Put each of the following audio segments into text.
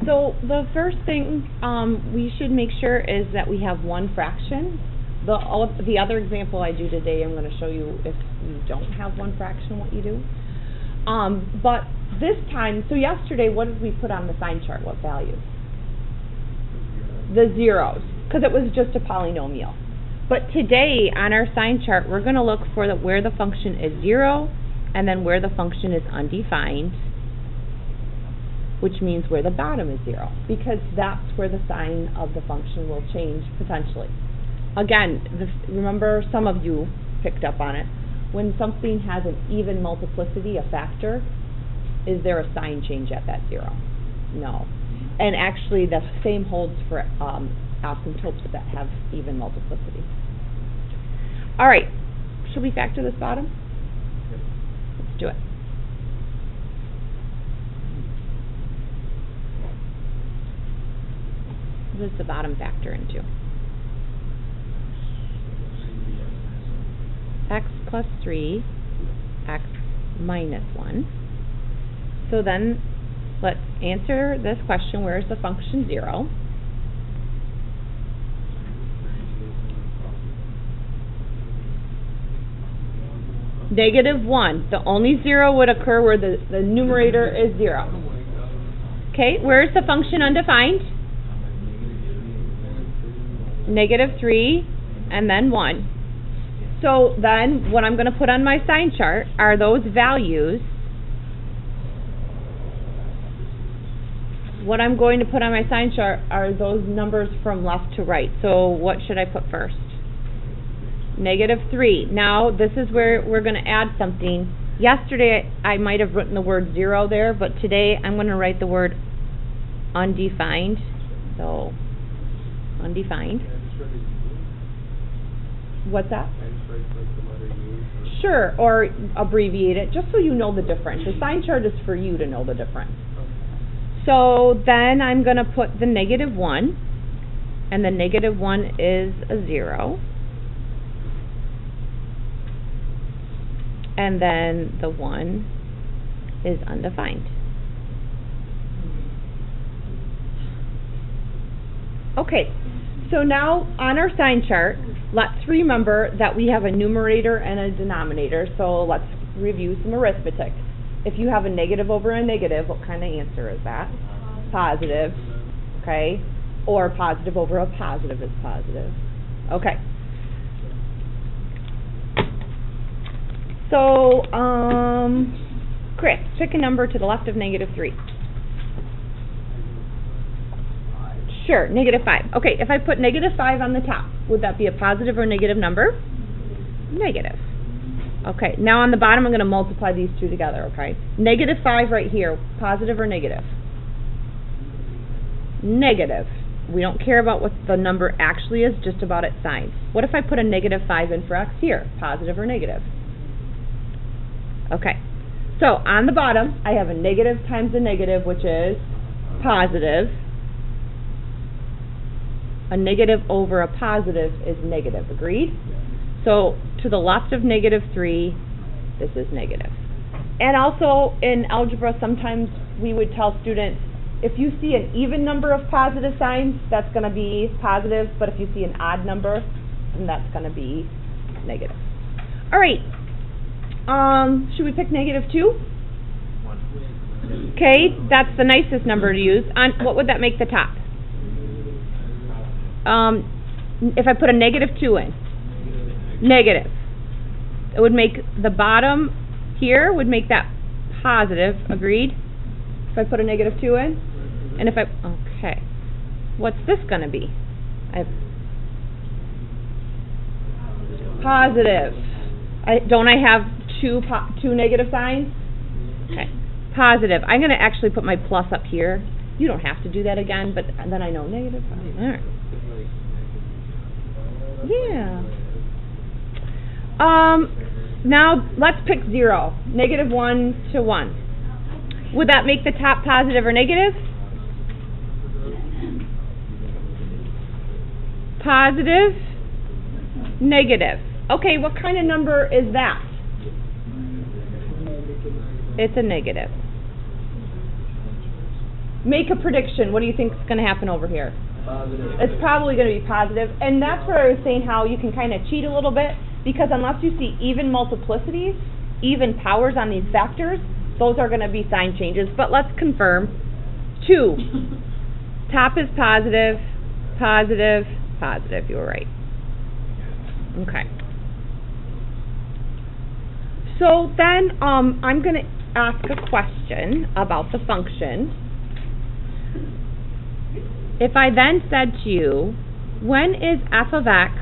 So the first thing we should make sure is that we have one fraction. The other example I do today, I'm going to show you if you don't have one fraction, what you do. But this time, so yesterday, what did we put on the sign chart? What values? The zeros, because it was just a polynomial. But today, on our sign chart, we're going to look for where the function is 0, and then where the function is undefined, which means where the bottom is 0, because that's where the sign of the function will change potentially. Again, remember, some of you picked up on it. When something has an even multiplicity, a factor, is there a sign change at that 0? No. And actually, the same holds for asymptotes that have even multiplicity. All right, should we factor this bottom? Let's do it. What does the bottom factor into? X plus 3, x minus 1. So then, let's answer this question, where is the function 0? -1. The only 0 would occur where the numerator is 0. Okay, where is the function undefined? -3 and then 1. So then what I'm going to put on my sign chart are those values. What I'm going to put on my sign chart are those numbers from left to right. So what should I put first? -3. Now this is where we're going to add something. Yesterday I might have written the word 0 there, but today I'm going to write the word undefined. So undefined. What's that? Sure, or abbreviate it, just so you know the difference. The sign chart is for you to know the difference. So then I'm going to put the -1, and the -1 is a 0. And then the 1 is undefined. Okay, so now on our sign chart, let's remember that we have a numerator and a denominator, so let's review some arithmetic. If you have a negative over a negative, what kind of answer is that? Positive, okay? Or positive over a positive is positive. Okay. So, Chris, pick a number to the left of -3. Sure, -5. Okay, if I put -5 on the top, would that be a positive or negative number? Negative. Okay, now on the bottom I'm going to multiply these two together, okay? -5 right here, positive or negative? Negative. We don't care about what the number actually is, just about its sign. What if I put a -5 in for x here? Positive or negative? Okay, so on the bottom I have a negative times a negative, which is positive. A negative over a positive is negative, agreed? So to the left of -3, this is negative. And also in algebra, sometimes we would tell students, if you see an even number of positive signs, that's going to be positive, but if you see an odd number, then that's going to be negative. All right, should we pick -2? Okay, that's the nicest number to use. What would that make the top? If I put a -2 in, negative. It would make the bottom here, would make that positive, agreed? If I put a -2 in? And if I, okay, what's this going to be? Positive. Don't I have two negative signs? Okay, positive. I'm going to actually put my plus up here. You don't have to do that again, but then I know -5. All right. Yeah. Now let's pick 0. -1 to 1. Would that make the top positive or negative? Positive, negative. Okay, what kind of number is that? It's a negative. Make a prediction. What do you think is going to happen over here? Positive. It's probably going to be positive, and that's where I was saying how you can kind of cheat a little bit, because unless you see even multiplicities, even powers on these factors, those are going to be sign changes. But let's confirm. 2. Top is positive, positive, positive. You were right. Okay. So then I'm going to ask a question about the function. If I then said to you, when is f of x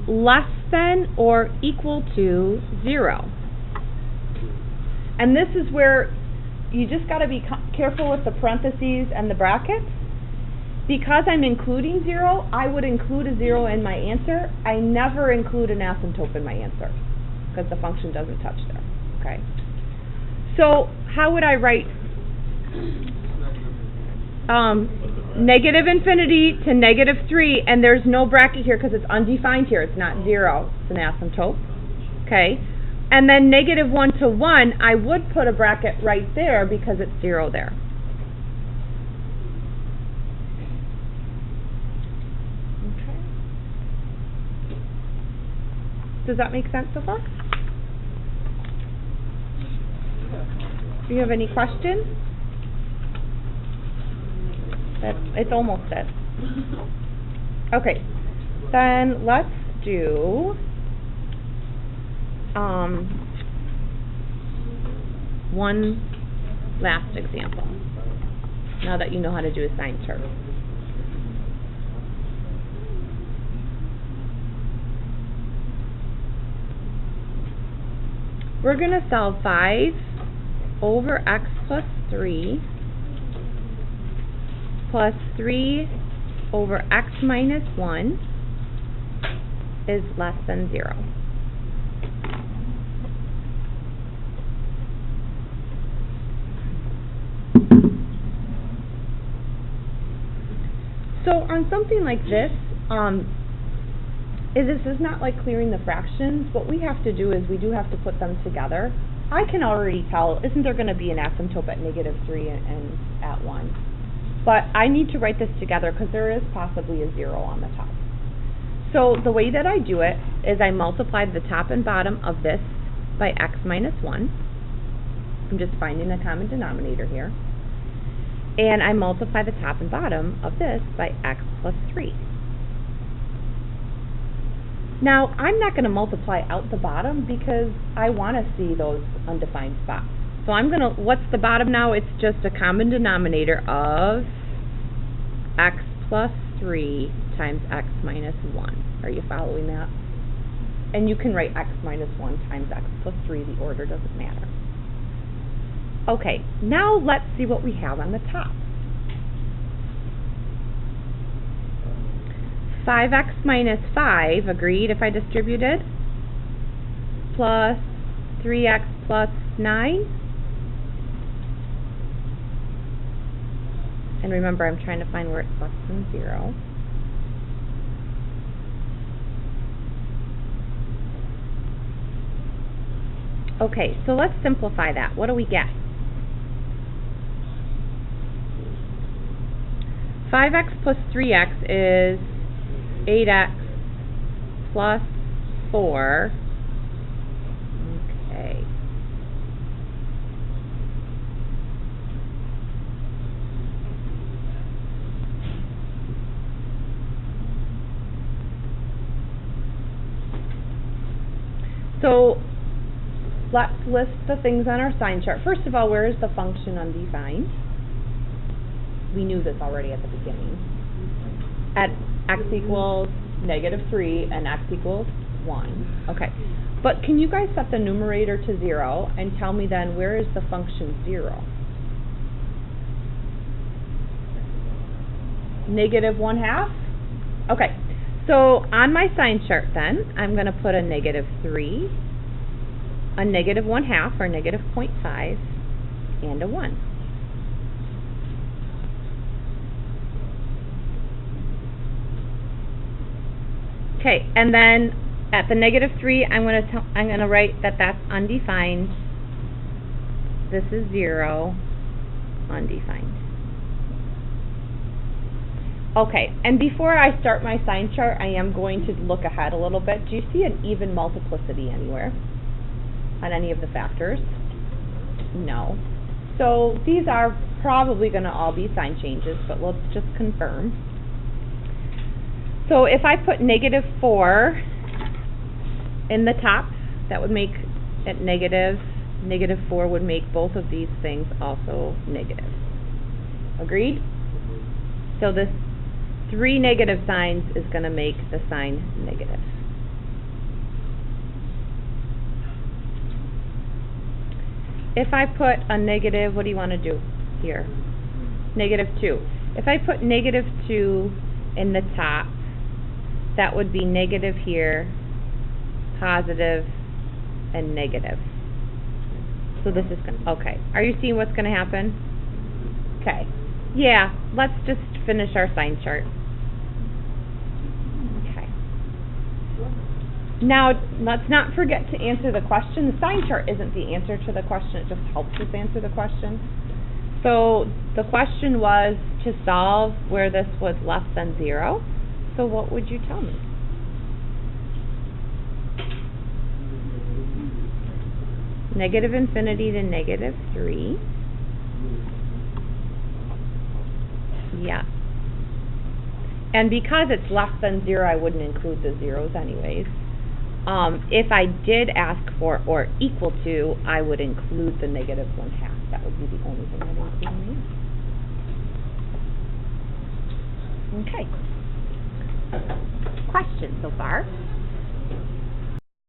less than or equal to 0? And this is where you just got to be careful with the parentheses and the brackets. Because I'm including 0, I would include a 0 in my answer. I never include an asymptote in my answer, because the function doesn't touch there. Okay. So how would I write negative infinity to negative 3, and there's no bracket here because it's undefined here. It's not 0. It's an asymptote. Okay. And then negative 1 to 1, I would put a bracket right there because it's 0 there. Okay. Does that make sense so far? Do you have any questions? It's almost dead. Okay, then let's do one last example, now that you know how to do a sign chart. We're going to solve 5 over x plus 3 plus 3 over x minus 1 is less than 0. So on something like this, this is not like clearing the fractions. What we have to do is we do have to put them together. I can already tell, isn't there going to be an asymptote at negative 3 and at 1? But I need to write this together because there is possibly a 0 on the top. So the way that I do it is I multiply the top and bottom of this by x minus 1. I'm just finding a common denominator here. And I multiply the top and bottom of this by x plus 3. Now, I'm not going to multiply out the bottom because I want to see those undefined spots. So I'm going to, what's the bottom now? It's just a common denominator of x plus 3 times x minus 1. Are you following that? And you can write x minus 1 times x plus 3. The order doesn't matter. Okay, now let's see what we have on the top. 5x minus 5, agreed if I distributed, plus 3x plus 9. And remember, I'm trying to find where it's less than 0. Okay, so let's simplify that. What do we get? 5x plus 3x is 8x plus 4. Okay. So let's list the things on our sign chart. First of all, where is the function undefined? We knew this already at the beginning. At x equals negative 3 and x equals 1. Okay. But can you guys set the numerator to 0 and tell me then where is the function 0? Negative 1/2? Okay. So on my sign chart then, I'm going to put a negative 3, a negative 1/2 or negative 0.5, and a 1. Okay, and then at the negative 3, I'm going to write that that's undefined. This is 0, undefined. Okay, and before I start my sign chart, I am going to look ahead a little bit. Do you see an even multiplicity anywhere on any of the factors? No. So these are probably going to all be sign changes, but let's just confirm. So if I put -4 in the top, that would make it negative. -4 would make both of these things also negative. Agreed? So this 3 negative signs is going to make the sign negative. If I put a negative, what do you want to do here? -2. If I put -2 in the top, that would be negative here, positive, and negative. So this is, okay. Are you seeing what's going to happen? Okay. Yeah, let's just finish our sign chart. Okay. Now, let's not forget to answer the question. The sign chart isn't the answer to the question, it just helps us answer the question. So, the question was to solve where this was less than 0. So what would you tell me? Negative infinity to -3. Yeah. And because it's less than 0, I wouldn't include the zeros anyways. If I did ask for or equal to, I would include the -1/2. That would be the only thing I'd include in the answer. Okay. Questions so far?